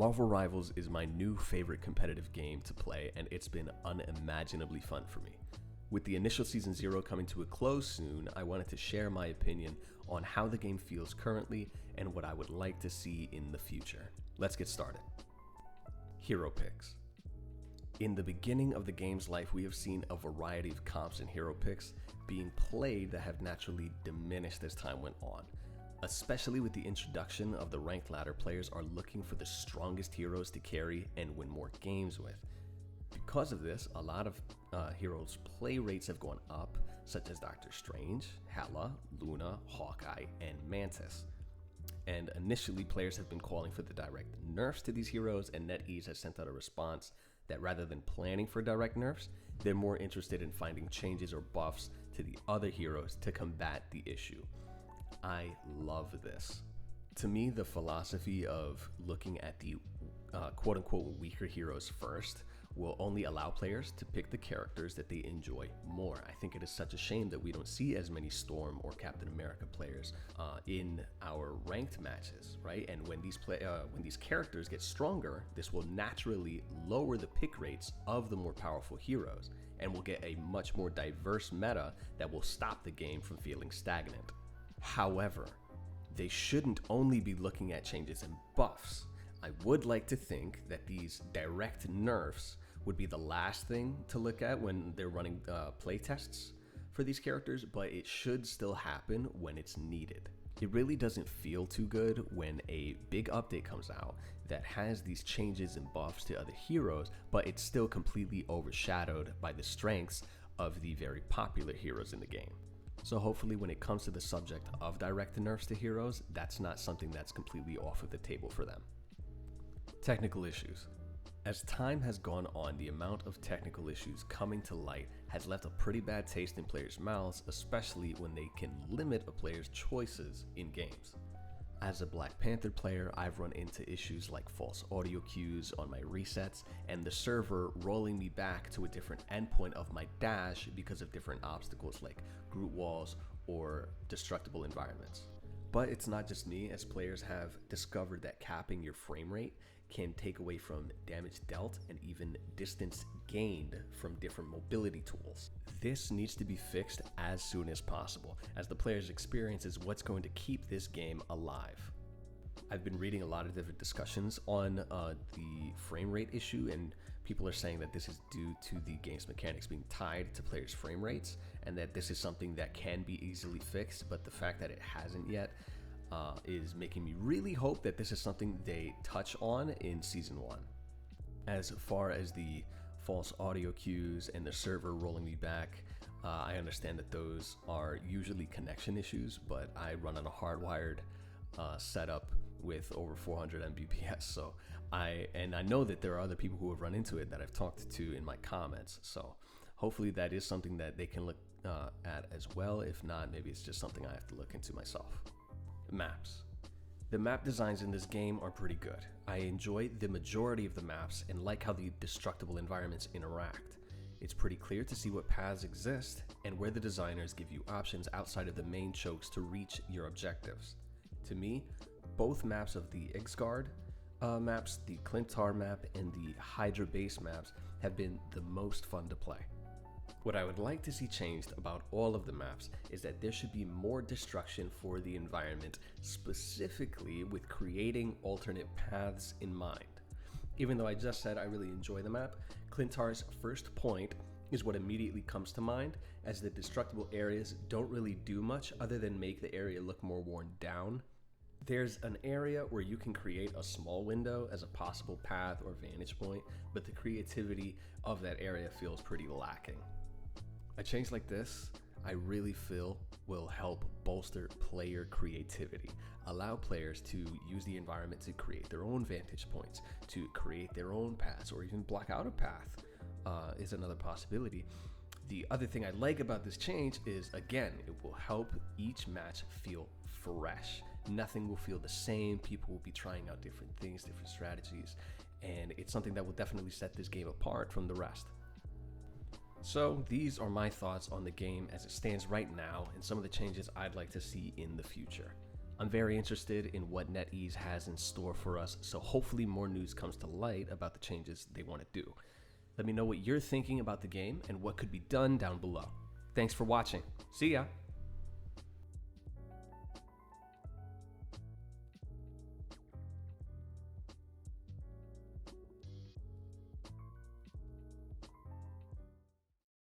Marvel Rivals is my new favorite competitive game to play, and it's been unimaginably fun for me. With the initial Season 0 coming to a close soon, I wanted to share my opinion on how the game feels currently and what I would like to see in the future. Let's get started. Hero picks. In the beginning of the game's life, we have seen a variety of comps and hero picks being played that have naturally diminished as time went on. Especially with the introduction of the ranked ladder, players are looking for the strongest heroes to carry and win more games with. Because of this, a lot of heroes' play rates have gone up, such as Doctor Strange, Hela, Luna, Hawkeye, and Mantis. And initially, players have been calling for the direct nerfs to these heroes, and NetEase has sent out a response that rather than planning for direct nerfs, they're more interested in finding changes or buffs to the other heroes to combat the issue. I love this. To me, the philosophy of looking at the quote-unquote weaker heroes first will only allow players to pick the characters that they enjoy more. I think it is such a shame that we don't see as many Storm or Captain America players in our ranked matches, right? And when these characters get stronger, this will naturally lower the pick rates of the more powerful heroes, and we'll get a much more diverse meta that will stop the game from feeling stagnant. However, they shouldn't only be looking at changes in buffs. I would like to think that these direct nerfs would be the last thing to look at when they're running playtests for these characters, but it should still happen when it's needed. It really doesn't feel too good when a big update comes out that has these changes and buffs to other heroes, but it's still completely overshadowed by the strengths of the very popular heroes in the game. So hopefully when it comes to the subject of direct nerfs to heroes, that's not something that's completely off of the table for them. Technical issues. As time has gone on, the amount of technical issues coming to light has left a pretty bad taste in players' mouths, especially when they can limit a player's choices in games. As a Black Panther player, I've run into issues like false audio cues on my resets and the server rolling me back to a different endpoint of my dash because of different obstacles like Groot walls or destructible environments. But it's not just me, as players have discovered that capping your frame rate can take away from damage dealt and even distance gained from different mobility tools. This needs to be fixed as soon as possible, as the player's experience is what's going to keep this game alive. I've been reading a lot of different discussions on the frame rate issue, and people are saying that this is due to the game's mechanics being tied to players' frame rates, and that this is something that can be easily fixed, but the fact that it hasn't yet is making me really hope that this is something they touch on in Season 1. As far as the false audio cues and the server rolling me back, I understand that those are usually connection issues, but I run on a hardwired setup with over 400 Mbps, so I know that there are other people who have run into it that I've talked to in my comments, so hopefully that is something that they can look at as well. If not, maybe it's just something I have to look into myself. Maps. The map designs in this game are pretty good. I enjoy the majority of the maps and like how the destructible environments interact. It's pretty clear to see what paths exist and where the designers give you options outside of the main chokes to reach your objectives. To me, both maps of the Ixgard maps, the Clintar map, and the Hydra base maps have been the most fun to play. What I would like to see changed about all of the maps is that there should be more destruction for the environment, specifically with creating alternate paths in mind. Even though I just said I really enjoy the map, Clintar's first point is what immediately comes to mind, as the destructible areas don't really do much other than make the area look more worn down. There's an area where you can create a small window as a possible path or vantage point, but the creativity of that area feels pretty lacking. A change like this, I really feel, will help bolster player creativity, allow players to use the environment to create their own vantage points, to create their own paths, or even block out a path is another possibility. The other thing I like about this change is, again, it will help each match feel fresh. Nothing will feel the same. People will be trying out different things, different strategies, and it's something that will definitely set this game apart from the rest. So these are my thoughts on the game as it stands right now and some of the changes I'd like to see in the future. I'm very interested in what NetEase has in store for us, so hopefully more news comes to light about the changes they want to do. Let me know what you're thinking about the game and what could be done down below. Thanks for watching. See ya!